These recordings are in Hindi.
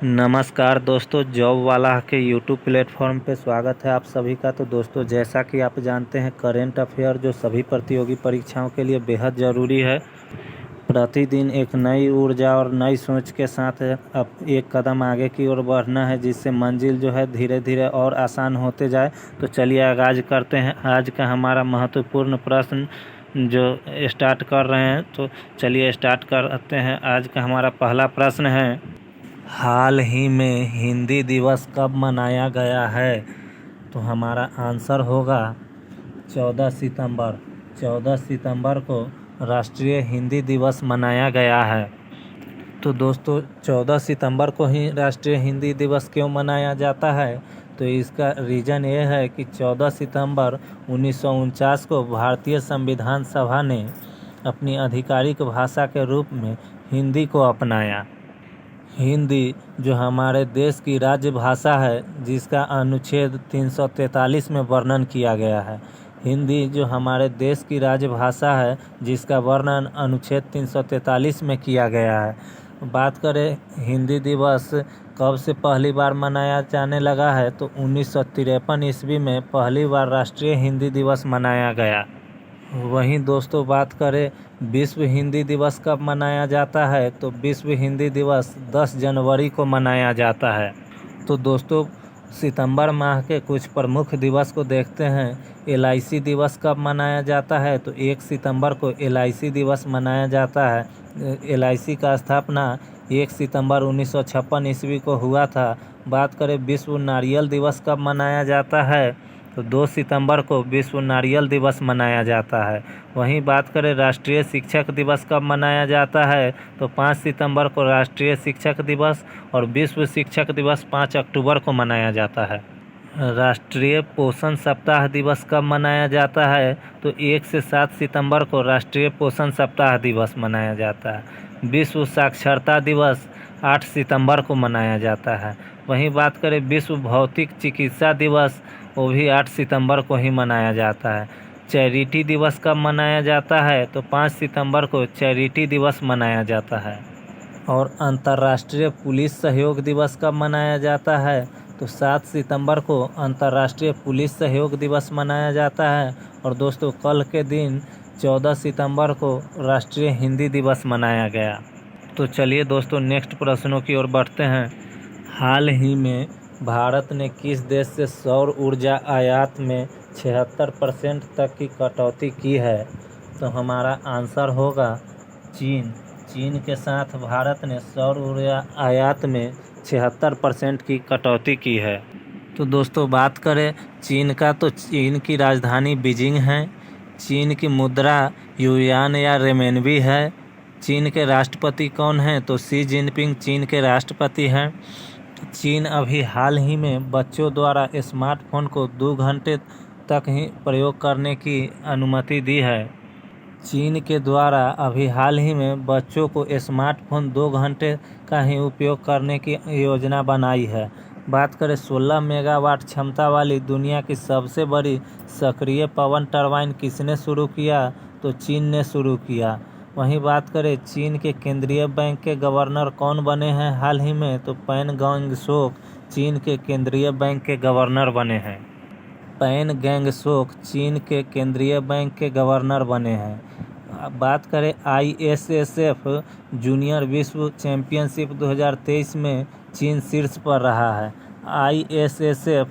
नमस्कार दोस्तों, जॉब वाला के यूट्यूब प्लेटफॉर्म पे स्वागत है आप सभी का। तो दोस्तों, जैसा कि आप जानते हैं, करेंट अफेयर जो सभी प्रतियोगी परीक्षाओं के लिए बेहद ज़रूरी है। प्रतिदिन एक नई ऊर्जा और नई सोच के साथ अब एक कदम आगे की ओर बढ़ना है, जिससे मंजिल जो है धीरे धीरे और आसान होते जाए। तो चलिए आगाज़ करते हैं आज का हमारा महत्वपूर्ण प्रश्न जो स्टार्ट कर रहे हैं। तो चलिए स्टार्ट करते हैं। आज का हमारा पहला प्रश्न है, हाल ही में हिंदी दिवस कब मनाया गया है? तो हमारा आंसर होगा 14 सितंबर। 14 सितंबर को राष्ट्रीय हिंदी दिवस मनाया गया है। तो दोस्तों, 14 सितंबर को ही राष्ट्रीय हिंदी दिवस क्यों मनाया जाता है? तो इसका रीज़न ये है कि 14 सितंबर 1949 को भारतीय संविधान सभा ने अपनी आधिकारिक भाषा के रूप में हिंदी को अपनाया। हिंदी जो हमारे देश की राज्य भाषा है, जिसका अनुच्छेद 343 में वर्णन किया गया है। हिंदी जो हमारे देश की राज्य भाषा है, जिसका वर्णन अनुच्छेद 343 में किया गया है। बात करें हिंदी दिवस कब से पहली बार मनाया जाने लगा है, तो 1953 ईस्वी में पहली बार राष्ट्रीय हिंदी दिवस मनाया गया। वहीं दोस्तों, बात करें विश्व हिंदी दिवस कब मनाया जाता है, तो विश्व हिंदी दिवस 10 जनवरी को मनाया जाता है। तो दोस्तों, सितंबर माह के कुछ प्रमुख दिवस को देखते हैं। LIC दिवस कब मनाया जाता है, तो 1 सितंबर को LIC दिवस मनाया जाता है। LIC का स्थापना 1 सितंबर 1956 ईस्वी को हुआ था। बात करें विश्व नारियल दिवस कब मनाया जाता है, तो 2 सितंबर को विश्व नारियल दिवस मनाया जाता है। वहीं बात करें राष्ट्रीय शिक्षक दिवस कब मनाया जाता है, तो 5 सितंबर को राष्ट्रीय शिक्षक दिवस और विश्व शिक्षक दिवस 5 अक्टूबर को मनाया जाता है। राष्ट्रीय पोषण सप्ताह दिवस कब मनाया जाता है, तो 1 से 7 सितंबर को राष्ट्रीय पोषण सप्ताह दिवस मनाया जाता है। विश्व साक्षरता दिवस 8 सितंबर को मनाया जाता है। वहीं बात करें विश्व भौतिक चिकित्सा दिवस, वो भी 8 सितंबर को ही मनाया जाता है। चैरिटी दिवस कब मनाया जाता है, तो 5 सितंबर को चैरिटी दिवस मनाया जाता है। और अंतर्राष्ट्रीय पुलिस सहयोग दिवस कब मनाया जाता है, तो 7 सितंबर को अंतर्राष्ट्रीय पुलिस सहयोग दिवस मनाया जाता है। और दोस्तों, कल के दिन 14 सितंबर को राष्ट्रीय हिंदी दिवस मनाया गया। तो चलिए दोस्तों, नेक्स्ट प्रश्नों की ओर बढ़ते हैं। हाल ही में भारत ने किस देश से सौर ऊर्जा आयात में 76% तक की कटौती की है? तो हमारा आंसर होगा चीन। चीन के साथ भारत ने सौर ऊर्जा आयात में 76% की कटौती की है। तो दोस्तों, बात करें चीन का, तो चीन की राजधानी बीजिंग है। चीन की मुद्रा युआन या रेमेनबी है। चीन के राष्ट्रपति कौन हैं, तो शी जिनपिंग चीन के राष्ट्रपति हैं। चीन अभी हाल ही में बच्चों द्वारा स्मार्टफोन को 2 घंटे तक ही प्रयोग करने की अनुमति दी है। चीन के द्वारा अभी हाल ही में बच्चों को स्मार्टफोन 2 घंटे का ही उपयोग करने की योजना बनाई है। बात करें 16 मेगावाट क्षमता वाली दुनिया की सबसे बड़ी सक्रिय पवन टरबाइन किसने शुरू किया, तो चीन ने शुरू किया। वहीं बात करें चीन के केंद्रीय बैंक के गवर्नर कौन बने हैं हाल ही में, तो पैन गैंगशोक चीन के केंद्रीय बैंक के गवर्नर बने हैं। पैन गैंगशोक चीन के केंद्रीय बैंक के गवर्नर बने हैं। बात करें ISSF जूनियर विश्व चैंपियनशिप 2023 में चीन शीर्ष पर रहा है। ISSF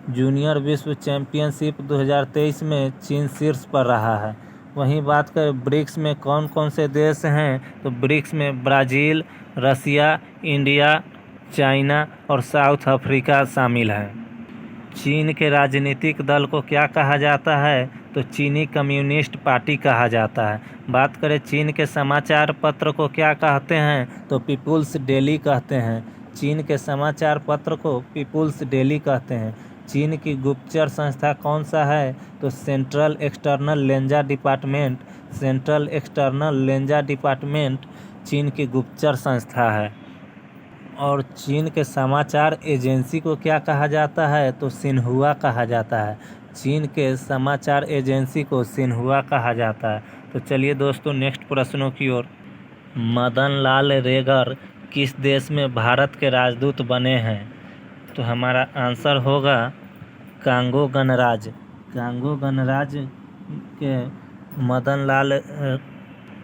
जूनियर विश्व चैंपियनशिप 2023 में चीन शीर्ष पर रहा है। वहीं बात करें ब्रिक्स में कौन कौन से देश हैं, तो ब्रिक्स में ब्राज़ील, रसिया, इंडिया, चाइना और साउथ अफ्रीका शामिल हैं। चीन के राजनीतिक दल को क्या कहा जाता है, तो चीनी कम्युनिस्ट पार्टी कहा जाता है। बात करें चीन के समाचार पत्र को क्या कहते हैं, तो पीपुल्स डेली कहते हैं। चीन के समाचार पत्र को पीपुल्स डेली कहते हैं। चीन की गुप्तचर संस्था कौन सा है, तो central external Lenja department. Central external Lenja department चीन की गुप्तचर संस्था है। और चीन के समाचार एजेंसी को क्या कहा जाता है, तो सिन्हुआ कहा जाता है। चीन के समाचार एजेंसी को सिन्हुआ कहा जाता है। तो चलिए दोस्तों, नेक्स्ट प्रश्नों की ओर। मदन लाल रेगर किस देश में भारत के राजदूत बने हैं? तो हमारा आंसर होगा कांगो गणराज्य। कांगो गणराज्य के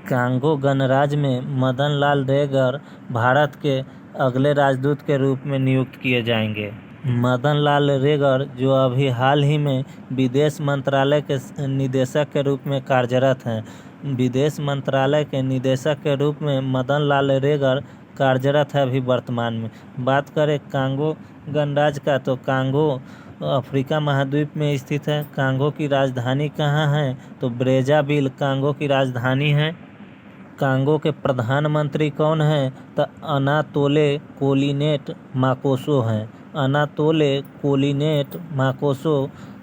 कांगो गणराज्य में मदन लाल रेगर भारत के अगले राजदूत के रूप में नियुक्त किए जाएंगे। मदन लाल रेगर जो अभी हाल ही में विदेश मंत्रालय के निदेशक के रूप में कार्यरत हैं। विदेश मंत्रालय के निदेशक के रूप में मदन लाल रेगर कार्यरत है अभी वर्तमान में। बात करें कांगो गणराज्य का, तो कांगो अफ्रीका महाद्वीप में स्थित है। कांगो की राजधानी कहाँ है? तो ब्रेजाविल कांगो की राजधानी है। कांगो के प्रधानमंत्री कौन हैं? तो अनातोले कोलिनेट माकोसो हैं। अनातोले कोलिनेट माकोसो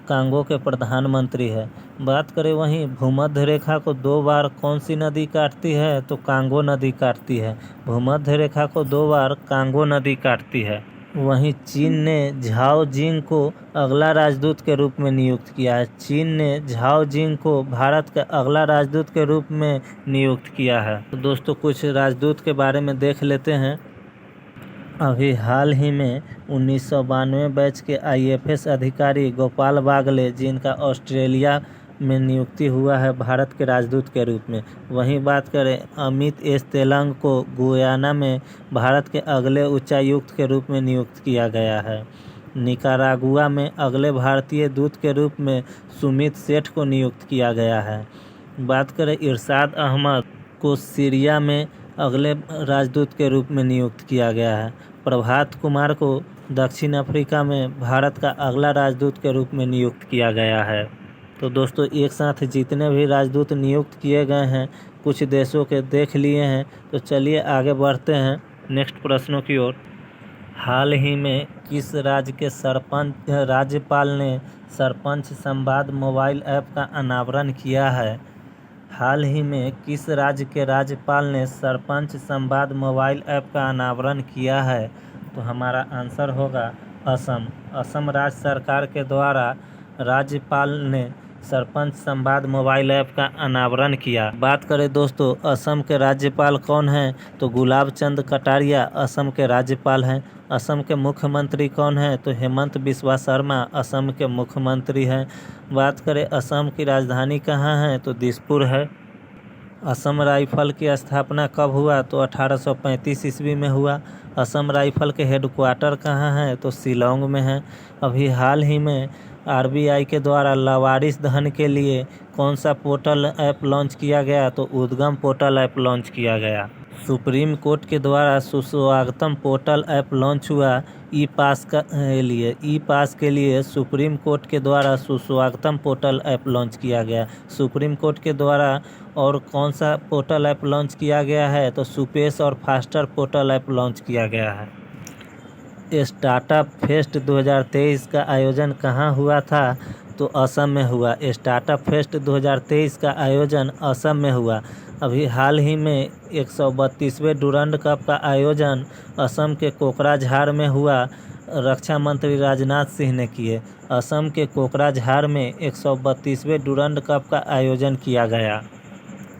कांगो के प्रधानमंत्री है। बात करें वहीं भूमध्य रेखा को 2 बार कौन सी नदी काटती है? तो कांगो नदी काटती है। भूमध्य रेखा को 2 बार कांगो नदी काटती है। वहीं चीन ने झाओ जिंग को अगला राजदूत के रूप में नियुक्त किया है। चीन ने झाओ जिंग को भारत का अगला राजदूत के रूप में नियुक्त किया है। तो दोस्तों कुछ राजदूत के बारे में देख लेते हैं। अभी हाल ही में 1992 बैच के IFS अधिकारी गोपाल बागले, जिनका ऑस्ट्रेलिया में नियुक्ति हुआ है भारत के राजदूत के रूप में। वहीं बात करें अमित एस तेलंग को गुयाना में भारत के अगले उच्चायुक्त के रूप में नियुक्त किया गया है। निकारागुआ में अगले भारतीय दूत के रूप में सुमित सेठ को नियुक्त किया गया है। बात करें इरशाद अहमद को सीरिया में अगले राजदूत के रूप में नियुक्त किया गया है। प्रभात कुमार को दक्षिण अफ्रीका में भारत का अगला राजदूत के रूप में नियुक्त किया गया है। तो दोस्तों एक साथ जितने भी राजदूत नियुक्त किए गए हैं कुछ देशों के देख लिए हैं। तो चलिए आगे बढ़ते हैं नेक्स्ट प्रश्नों की ओर। हाल ही में किस राज्य के राज्यपाल ने सरपंच संवाद मोबाइल ऐप का अनावरण किया है? हाल ही में किस राज्य के राज्यपाल ने सरपंच संवाद मोबाइल ऐप का अनावरण किया है? तो हमारा आंसर होगा असम। असम राज्य सरकार के द्वारा राज्यपाल ने सरपंच संवाद मोबाइल ऐप का अनावरण किया। बात करें दोस्तों असम के राज्यपाल कौन हैं? तो गुलाब चंद कटारिया असम के राज्यपाल हैं। असम के मुख्यमंत्री कौन हैं? तो हेमंत बिस्वा शर्मा असम के मुख्यमंत्री हैं। बात करें असम की राजधानी कहाँ है? तो दिसपुर है। असम राइफल की स्थापना कब हुआ? तो 1835 ईस्वी में हुआ। असम राइफल के हेडक्वार्टर कहाँ है? तो शिलोंग में है। अभी हाल ही में RBI के द्वारा लावारिस धन के लिए कौन सा पोर्टल ऐप लॉन्च किया गया? तो उद्गम पोर्टल ऐप लॉन्च किया गया। सुप्रीम कोर्ट के द्वारा सुस्वागतम पोर्टल ऐप लॉन्च हुआ ई पास के लिए सुप्रीम कोर्ट के द्वारा सुस्वागतम पोर्टल ऐप लॉन्च किया गया। सुप्रीम कोर्ट के द्वारा और कौन सा पोर्टल ऐप लॉन्च किया गया है? तो सुपेश और फास्टर पोर्टल ऐप लॉन्च किया गया है। स्टार्टअप फेस्ट 2023 का आयोजन कहाँ हुआ था? तो असम में हुआ। स्टार्टअप फेस्ट 2023 का आयोजन असम में हुआ। अभी हाल ही में 132वें डुरंड कप का आयोजन असम के कोकराझार में हुआ। रक्षा मंत्री राजनाथ सिंह ने किए। असम के कोकराझार में 132वें डुरंड कप का आयोजन किया गया।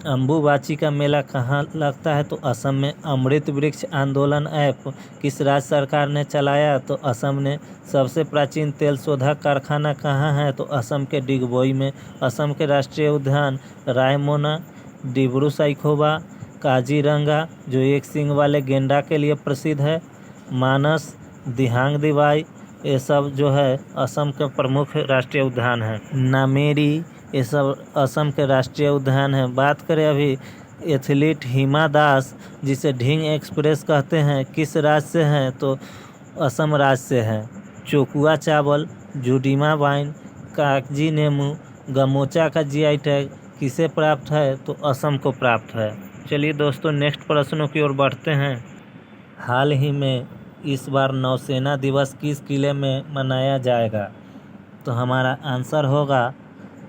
अम्बुबाची का मेला कहाँ लगता है? तो असम में। अमृत वृक्ष आंदोलन ऐप किस राज्य सरकार ने चलाया? तो असम ने। सबसे प्राचीन तेल शोधक कारखाना कहाँ है? तो असम के डिगबोई में। असम के राष्ट्रीय उद्यान रायमोना, डिब्रू साइखोवा, काजीरंगा जो एक सींग वाले गेंडा के लिए प्रसिद्ध है, मानस, दिहांग दिबाई, ये सब जो है असम के प्रमुख राष्ट्रीय उद्यान हैं। नामेरी, ये सब असम के राष्ट्रीय उद्यान हैं। बात करें अभी एथलीट हिमा दास, जिसे ढींग एक्सप्रेस कहते हैं, किस राज्य से हैं? तो असम राज्य से हैं। चोकुआ चावल, जुडीमा वाइन, कागजी नींबू, गमोचा का GI टैग किसे प्राप्त है? तो असम को प्राप्त है। चलिए दोस्तों नेक्स्ट प्रश्नों की ओर बढ़ते हैं। हाल ही में इस बार नौसेना दिवस किस किले में मनाया जाएगा? तो हमारा आंसर होगा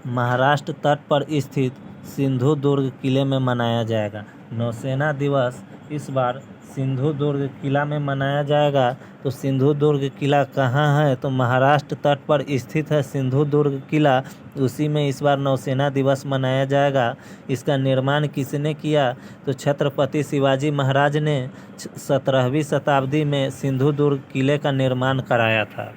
महाराष्ट्र तट पर स्थित सिंधुदुर्ग किले में मनाया जाएगा। नौसेना दिवस इस बार सिंधु दुर्ग किला में मनाया जाएगा। तो सिंधु दुर्ग किला कहाँ है? तो महाराष्ट्र तट पर स्थित है सिंधु दुर्ग किला। उसी में इस बार नौसेना दिवस मनाया जाएगा। इसका निर्माण किसने किया? तो छत्रपति शिवाजी महाराज ने 17वीं शताब्दी में सिंधु दुर्ग किले का निर्माण कराया था।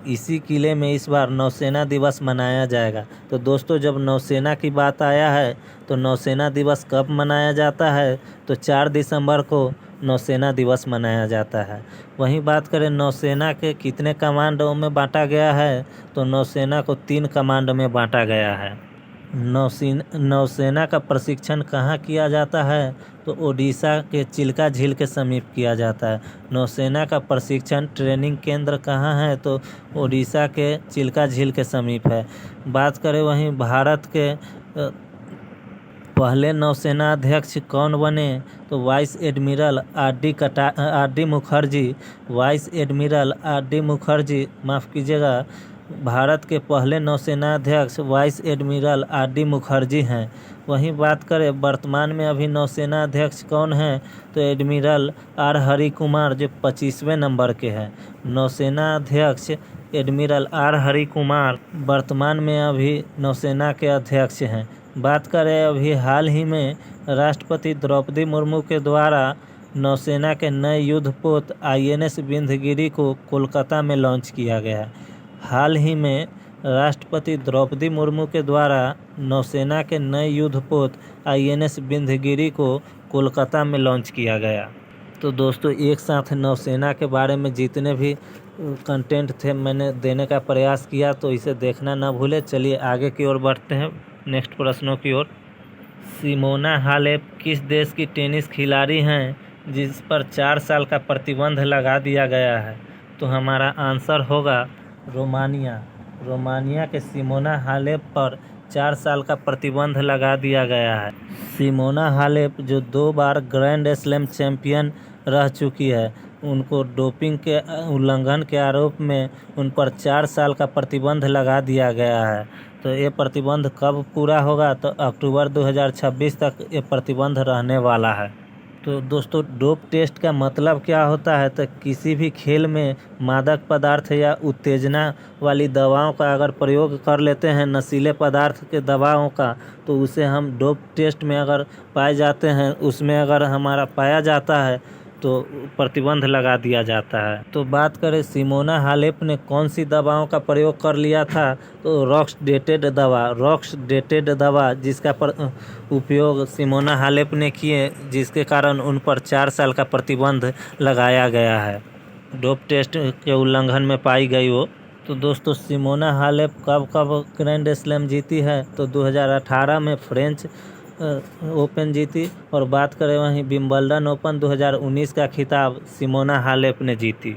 इसी किले में इस बार नौसेना दिवस मनाया जाएगा। तो दोस्तों, जब नौसेना की बात आया है तो नौसेना दिवस कब मनाया जाता है? तो 4 दिसंबर को नौसेना दिवस मनाया जाता है। वहीं बात करें नौसेना के कितने कमांडों में बांटा गया है? तो नौसेना को 3 कमांड में बांटा गया है। नौसेना का प्रशिक्षण कहाँ किया जाता है? तो ओडिशा के चिल्का झील के समीप किया जाता है। नौसेना का प्रशिक्षण ट्रेनिंग केंद्र कहाँ है? तो ओडिशा के चिल्का झील के समीप है। बात करें वहीं भारत के पहले नौसेना अध्यक्ष कौन बने? तो vice admiral RD. Mukherjee. Vice admiral RD. Mukherjee, माफ़ कीजिएगा, भारत के पहले नौसेना अध्यक्ष वाइस एडमिरल आर.डी. मुखर्जी हैं। वहीं बात करें वर्तमान में अभी नौसेना अध्यक्ष कौन हैं? तो एडमिरल आर हरि कुमार, जो 25वें नंबर के हैं। नौसेना अध्यक्ष एडमिरल आर हरि कुमार वर्तमान में अभी नौसेना के अध्यक्ष हैं। बात करें अभी हाल ही में राष्ट्रपति द्रौपदी मुर्मू के द्वारा नौसेना के नए युद्धपोत INS विंध्यगिरी को कोलकाता में लॉन्च किया गया है। हाल ही में राष्ट्रपति द्रौपदी मुर्मू के द्वारा नौसेना के नए युद्धपोत INS विंध्यगिरी को कोलकाता में लॉन्च किया गया। तो दोस्तों, एक साथ नौसेना के बारे में जितने भी कंटेंट थे मैंने देने का प्रयास किया, तो इसे देखना ना भूले। चलिए आगे की ओर बढ़ते हैं, नेक्स्ट प्रश्नों की ओर। सिमोना हालेप किस देश की टेनिस खिलाड़ी हैं जिस पर 4 साल का प्रतिबंध लगा दिया गया है? तो हमारा आंसर होगा रोमानिया। रोमानिया के सिमोना हालेप पर 4 साल का प्रतिबंध लगा दिया गया है। सिमोना हालेप जो 2 बार ग्रैंड स्लैम चैंपियन रह चुकी है, उनको डोपिंग के उल्लंघन के आरोप में उन पर 4 साल का प्रतिबंध लगा दिया गया है। तो ये प्रतिबंध कब पूरा होगा? तो अक्टूबर 2026 तक ये प्रतिबंध रहने वाला है। तो दोस्तों, डोप टेस्ट का मतलब क्या होता है? तो किसी भी खेल में मादक पदार्थ या उत्तेजना वाली दवाओं का अगर प्रयोग कर लेते हैं, नशीले पदार्थ के दवाओं का, तो उसे हम डोप टेस्ट में अगर पाए जाते हैं, उसमें अगर हमारा पाया जाता है तो प्रतिबंध लगा दिया जाता है। तो बात करें सिमोना हालेप ने कौन सी दवाओं का प्रयोग कर लिया था? तो रॉक्सडेटेड दवा जिसका उपयोग सिमोना हालेप ने किए, जिसके कारण उन पर 4 साल का प्रतिबंध लगाया गया है। डोप टेस्ट के उल्लंघन में पाई गई वो। तो दोस्तों, सिमोना हालेप कब ग्रैंड स्लैम जीती है? तो 2018 में फ्रेंच ओपन जीती। और बात करें वहीं विंबलडन ओपन 2019 का खिताब सिमोना हालेप ने जीती।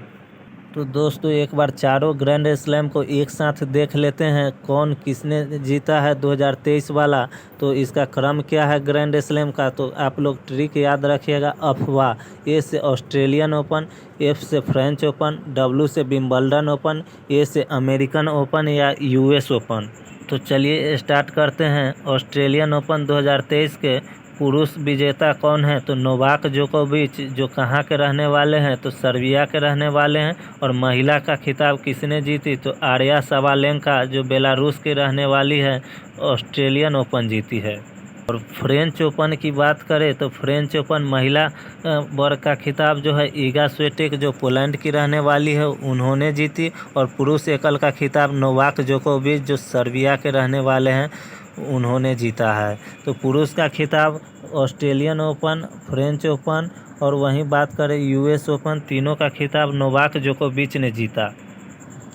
तो दोस्तों, एक बार चारों ग्रैंड स्लैम को एक साथ देख लेते हैं, कौन किसने जीता है 2023 वाला। तो इसका क्रम क्या है ग्रैंड स्लैम का? तो आप लोग ट्रिक याद रखिएगा। अफवाह, ए से ऑस्ट्रेलियन ओपन, F से फ्रेंच ओपन, W से विंबलडन ओपन, A से अमेरिकन ओपन या US ओपन। तो चलिए स्टार्ट करते हैं। ऑस्ट्रेलियन ओपन 2023 के पुरुष विजेता कौन है? तो नोवाक जोकोविच, जो कहाँ के रहने वाले हैं? तो सर्बिया के रहने वाले हैं। और महिला का खिताब किसने जीती? तो आर्या साबालेंका, जो बेलारूस की रहने वाली है, ऑस्ट्रेलियन ओपन जीती है। और फ्रेंच ओपन की बात करें तो फ्रेंच ओपन महिला वर्ग का खिताब जो है ईगा स्विएटेक, जो पोलैंड की रहने वाली है, उन्होंने जीती। और पुरुष एकल का खिताब नोवाक जोकोविच, जो सर्बिया के रहने वाले हैं, उन्होंने जीता है। तो पुरुष का खिताब ऑस्ट्रेलियन ओपन, फ्रेंच ओपन और वहीं बात करें US ओपन, तीनों का खिताब नोवाक जोकोविच ने जीता।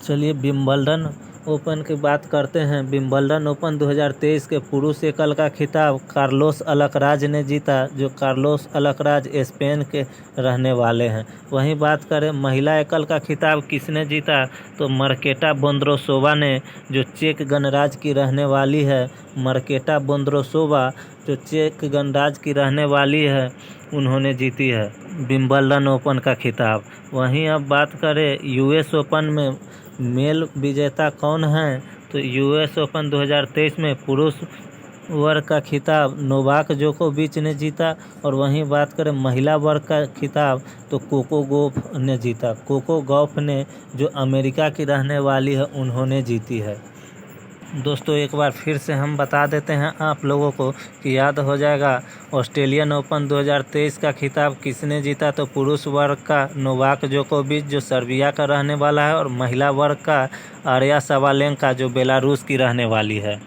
चलिए विंबलडन ओपन की बात करते हैं। विंबलडन ओपन 2023 के पुरुष एकल का खिताब कार्लोस अलकराज ने जीता, जो कार्लोस अलकराज स्पेन के रहने वाले हैं। वहीं बात करें महिला एकल का खिताब किसने जीता? तो मार्केटा बोंद्रोसोवा ने, जो चेक गणराज्य की रहने वाली है। मार्केटा बोंद्रोसोवा, जो चेक गणराज्य की रहने वाली है, उन्होंने जीती है विंबलडन ओपन का खिताब। वहीं अब बात करें US ओपन में मेल विजेता कौन हैं? तो US ओपन 2023 में पुरुष वर्ग का खिताब नोवाक जोकोविच ने जीता। और वहीं बात करें महिला वर्ग का खिताब तो कोको गॉफ ने जीता। कोको गॉफ ने जो अमेरिका की रहने वाली है उन्होंने जीती है। दोस्तों एक बार फिर से हम बता देते हैं आप लोगों को कि याद हो जाएगा। ऑस्ट्रेलियन ओपन 2023 का खिताब किसने जीता, तो पुरुष वर्ग का नोवाक जोकोविच जो सर्बिया का रहने वाला है, और महिला वर्ग का आर्या सवालेंका जो बेलारूस की रहने वाली है।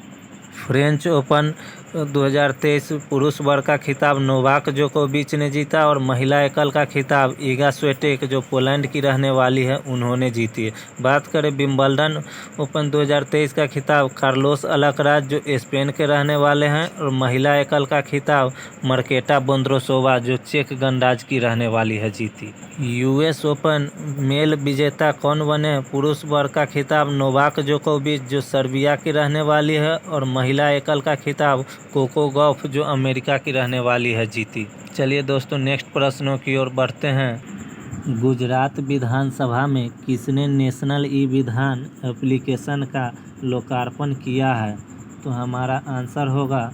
फ्रेंच ओपन 2023 पुरुष वर्ग का खिताब नोवाक जोकोविच ने जीता, और महिला एकल का खिताब इगा स्विएटेक जो पोलैंड की रहने वाली है उन्होंने जीती है। बात करें विंबलडन ओपन 2023 का खिताब कार्लोस अल्कराज जो स्पेन के रहने वाले हैं, और महिला एकल का खिताब मार्केटा बोंद्रोसोवा जो चेक गणराज्य की रहने वाली है जीती। यूएस ओपन मेल विजेता कौन बने, पुरुष वर्ग का खिताब नोवाक जोकोविच जो सर्बिया की रहने वाली है, और महिला एकल का खिताब कोको गॉफ जो अमेरिका की रहने वाली है जीती। चलिए दोस्तों नेक्स्ट प्रश्नों की ओर बढ़ते हैं। गुजरात विधानसभा में किसने नेशनल ई विधान एप्लीकेशन का लोकार्पण किया है, तो हमारा आंसर होगा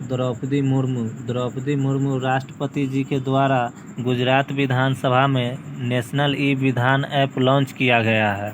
द्रौपदी मुर्मू। द्रौपदी मुर्मू राष्ट्रपति जी के द्वारा गुजरात विधानसभा में नेशनल ई विधान ऐप लॉन्च किया गया है।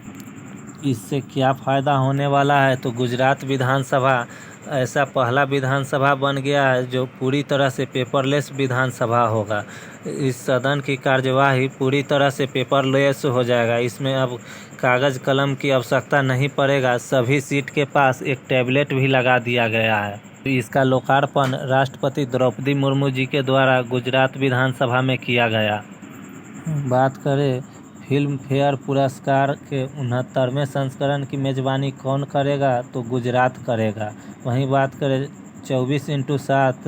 इससे क्या फ़ायदा होने वाला है, तो गुजरात विधानसभा ऐसा पहला विधानसभा बन गया है जो पूरी तरह से पेपरलेस विधानसभा होगा। इस सदन की कार्यवाही पूरी तरह से पेपरलेस हो जाएगा। इसमें अब कागज़ कलम की आवश्यकता नहीं पड़ेगा। सभी सीट के पास एक टैबलेट भी लगा दिया गया है। इसका लोकार्पण राष्ट्रपति द्रौपदी मुर्मू जी के द्वारा गुजरात विधानसभा में किया गया। बात करें फिल्म फेयर पुरस्कार के 69वें संस्करण की मेज़बानी कौन करेगा, तो गुजरात करेगा। वहीं बात करें 24x7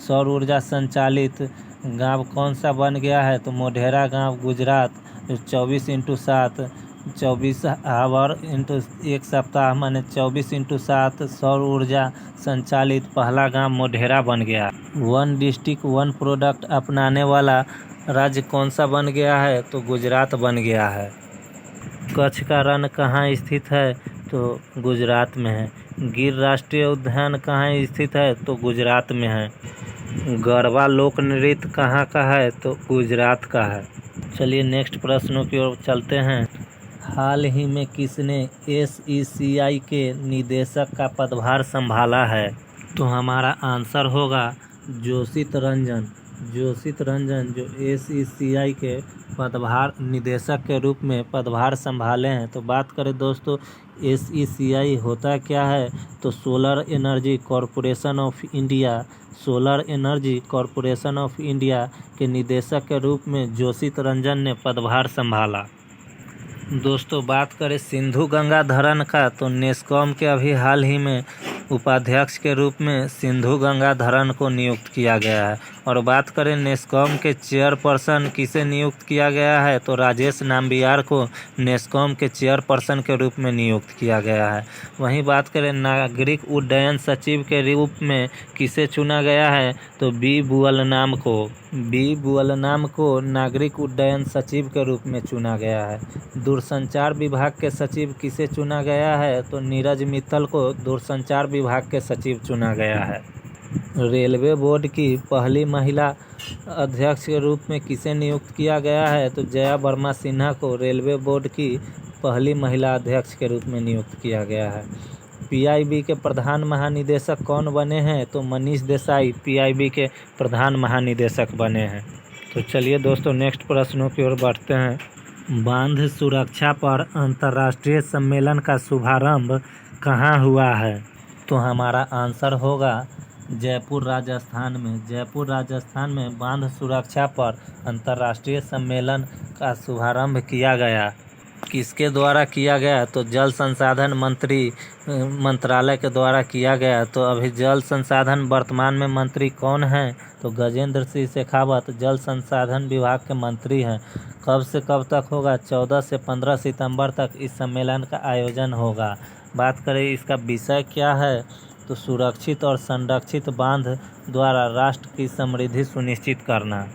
सौर ऊर्जा संचालित गांव कौन सा बन गया है, तो मोढेरा गांव गुजरात 24x7 24 आवर इंटू एक सप्ताह माने 24x7 सौर ऊर्जा संचालित पहला गांव मोढेरा बन गया। वन डिस्ट्रिक्ट वन प्रोडक्ट अपनाने वाला राज्य कौन सा बन गया है, तो गुजरात बन गया है। कच्छ का रण कहाँ स्थित है, तो गुजरात में है। गिर राष्ट्रीय उद्यान कहाँ स्थित है, तो गुजरात में है। गरबा लोक नृत्य कहाँ का है, तो गुजरात का है। चलिए नेक्स्ट प्रश्नों की ओर चलते हैं। हाल ही में किसने SECI के निदेशक का पदभार संभाला है, तो हमारा आंसर होगा जोशित रंजन। जोशित रंजन जो SECI के पदभार निदेशक के रूप में पदभार संभाले हैं। तो बात करें दोस्तों SECI होता क्या है, तो solar energy corporation of India. Solar energy corporation of India के निदेशक के रूप में जोशित रंजन ने पदभार संभाला। दोस्तों बात करें सिंधु गंगाधरन का, तो नेस्कॉम के अभी हाल ही में उपाध्यक्ष के रूप में सिंधु गंगाधरन को नियुक्त किया गया है। और बात करें नेस्कॉम के चेयरपर्सन किसे नियुक्त किया गया है, तो राजेश नाम्बियार को नेस्कॉम के चेयरपर्सन के रूप में नियुक्त किया गया है। वहीं बात करें नागरिक उड्डयन सचिव के रूप में किसे चुना गया है, तो बी बुअलनाम को। बी बुअलनाम को नागरिक उड्डयन सचिव के रूप में चुना गया है। दूरसंचार विभाग के सचिव किसे चुना गया है, तो नीरज मित्तल को दूरसंचार विभाग के सचिव चुना गया है। रेलवे बोर्ड की पहली महिला अध्यक्ष के रूप में किसे नियुक्त किया गया है, तो जया वर्मा सिन्हा को रेलवे बोर्ड की पहली महिला अध्यक्ष के रूप में नियुक्त किया गया है। PIB के प्रधान महानिदेशक कौन बने हैं, तो मनीष देसाई PIB के प्रधान महानिदेशक बने हैं। तो चलिए दोस्तों नेक्स्ट प्रश्नों की ओर बढ़ते हैं। बांध सुरक्षा पर अंतर्राष्ट्रीय सम्मेलन का शुभारंभ कहाँ हुआ है, तो हमारा आंसर होगा जयपुर राजस्थान में। जयपुर राजस्थान में बांध सुरक्षा पर अंतर्राष्ट्रीय सम्मेलन का शुभारंभ किया गया। किसके द्वारा किया गया, तो जल संसाधन मंत्रालय के द्वारा किया गया। तो अभी जल संसाधन वर्तमान में मंत्री कौन हैं, तो गजेंद्र सिंह शेखावत जल संसाधन विभाग के मंत्री हैं। कब से कब तक होगा, 14 से 15 सितंबर तक इस सम्मेलन का आयोजन होगा। बात करें इसका विषय क्या है, तो सुरक्षित और संरक्षित बांध द्वारा राष्ट्र की समृद्धि सुनिश्चित करना।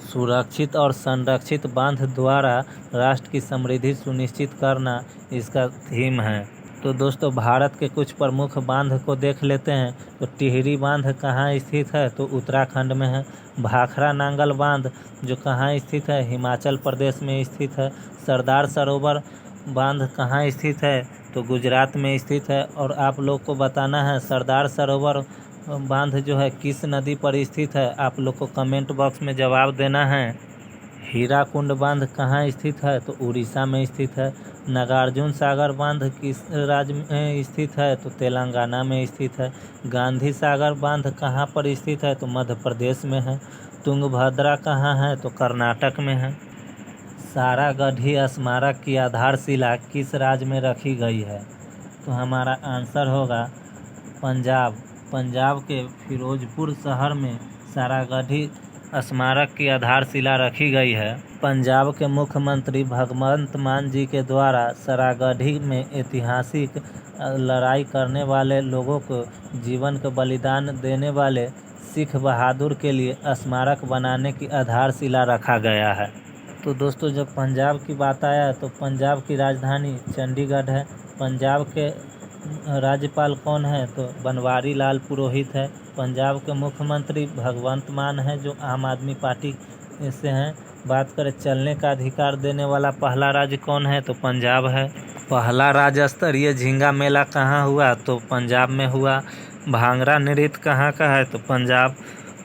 सुरक्षित और संरक्षित बांध द्वारा राष्ट्र की समृद्धि सुनिश्चित करना इसका थीम है। तो दोस्तों भारत के कुछ प्रमुख बांध को देख लेते हैं। तो टिहरी बांध कहाँ स्थित है, तो उत्तराखंड में है। भाखड़ा नांगल बांध जो कहाँ स्थित है, हिमाचल प्रदेश में स्थित है। सरदार सरोवर बांध कहाँ स्थित है, तो गुजरात में स्थित है। और आप लोग को बताना है सरदार सरोवर बांध जो है किस नदी पर स्थित है, आप लोग को कमेंट बॉक्स में जवाब देना है। हीराकुंड बांध कहाँ स्थित है, तो उड़ीसा में स्थित है। नागार्जुन सागर बांध किस राज्य में स्थित है, तो तेलंगाना में स्थित है। गांधी सागर बांध कहाँ पर स्थित है, तो मध्य प्रदेश में है। तुंगभद्रा कहाँ है, तो कर्नाटक में है। सारागढ़ी स्मारक की आधारशिला किस राज्य में रखी गई है, तो हमारा आंसर होगा पंजाब। पंजाब के फिरोजपुर शहर में सारागढ़ी स्मारक की आधारशिला रखी गई है। पंजाब के मुख्यमंत्री भगवंत मान जी के द्वारा सारागढ़ी में ऐतिहासिक लड़ाई करने वाले लोगों को जीवन का बलिदान देने वाले सिख बहादुर के लिए स्मारक बनाने की आधारशिला रखा गया है। तो दोस्तों जब पंजाब की बात आया तो पंजाब की राजधानी चंडीगढ़ है। पंजाब के राज्यपाल कौन है, तो बनवारी लाल पुरोहित है। पंजाब के मुख्यमंत्री भगवंत मान है जो आम आदमी पार्टी से हैं। बात करें चलने का अधिकार देने वाला पहला राज्य कौन है, तो पंजाब है। पहला राज्य स्तरीय झींगा मेला कहाँ हुआ, तो पंजाब में हुआ। भांगड़ा नृत्य कहाँ का है, तो पंजाब।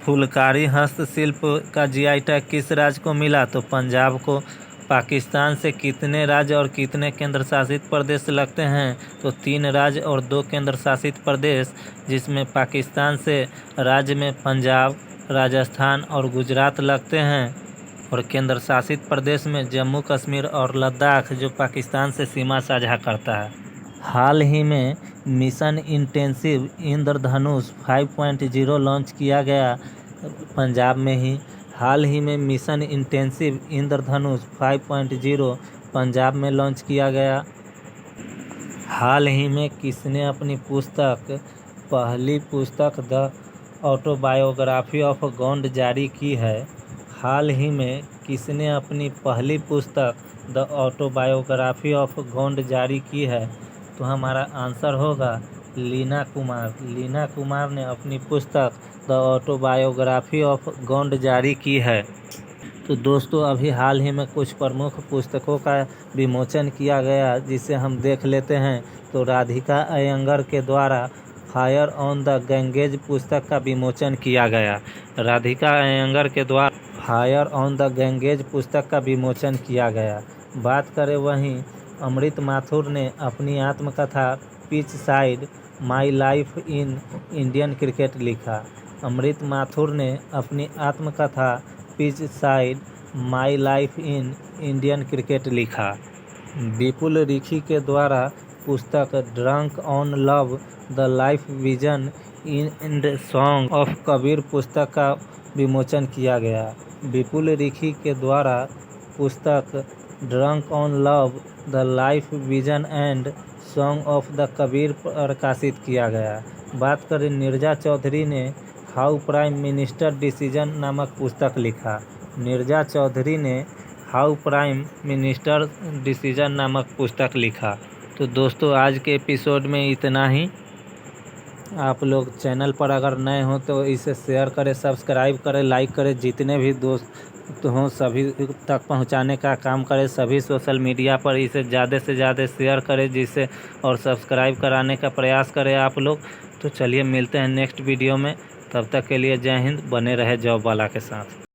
फुलकारी हस्तशिल्प का जीआई टैग किस राज्य को मिला, तो पंजाब को। पाकिस्तान से कितने राज्य और कितने केंद्र शासित प्रदेश लगते हैं, तो 3 राज्य और 2 केंद्र शासित प्रदेश, जिसमें पाकिस्तान से राज्य में पंजाब, राजस्थान और गुजरात लगते हैं और केंद्र शासित प्रदेश में जम्मू कश्मीर और लद्दाख जो पाकिस्तान से सीमा साझा करता है। हाल ही में मिशन इंटेंसिव इंद्रधनुष 5.0 लॉन्च किया गया पंजाब में ही। हाल ही में मिशन इंटेंसिव इंद्रधनुष 5.0 पंजाब में लॉन्च किया गया। हाल ही में किसने अपनी पहली पुस्तक द ऑटोबायोग्राफी ऑफ गॉड जारी की है। हाल ही में किसने अपनी पहली पुस्तक द ऑटोबायोग्राफी ऑफ गॉड जारी की है, तो हमारा आंसर होगा लीना कुमार। लीना कुमार ने अपनी पुस्तक द ऑटोबायोग्राफी ऑफ गॉड जारी की है। तो दोस्तों अभी हाल ही में कुछ प्रमुख पुस्तकों का विमोचन किया गया जिसे हम देख लेते हैं। तो राधिका अयंगर के द्वारा फायर ऑन द गैंगेज पुस्तक का विमोचन किया गया। राधिका अयंगर के द्वारा फायर ऑन द गैंगेज पुस्तक का विमोचन किया गया। बात करें वहीं अमृत माथुर ने अपनी आत्मकथा pitch side my life in Indian cricket लिखा। अमृत माथुर ने अपनी आत्मकथा pitch side my life in Indian cricket लिखा। विपुल रिखी के द्वारा पुस्तक drunk on love the life vision in the song of Kabir पुस्तक का विमोचन किया गया। विपुल रिखी के द्वारा पुस्तक drunk on love the life vision and song of the Kabir प्रकाशित किया गया। बात करें नीरजा चौधरी ने हाउ प्राइम मिनिस्टर डिसीजन नामक पुस्तक लिखा। नीरजा चौधरी ने हाउ प्राइम मिनिस्टर डिसीजन नामक पुस्तक लिखा। तो दोस्तों आज के एपिसोड में इतना ही। आप लोग चैनल पर अगर नए हो तो इसे शेयर करें, सब्सक्राइब करें, लाइक करें, जितने भी दोस्त हों सभी तक पहुंचाने का काम करें। सभी सोशल मीडिया पर इसे ज़्यादा से ज़्यादा शेयर करें जिससे और सब्सक्राइब कराने का प्रयास करें आप लोग। तो चलिए मिलते हैं नेक्स्ट वीडियो में, तब तक के लिए जय हिंद। बने रहे जॉब वाला के साथ।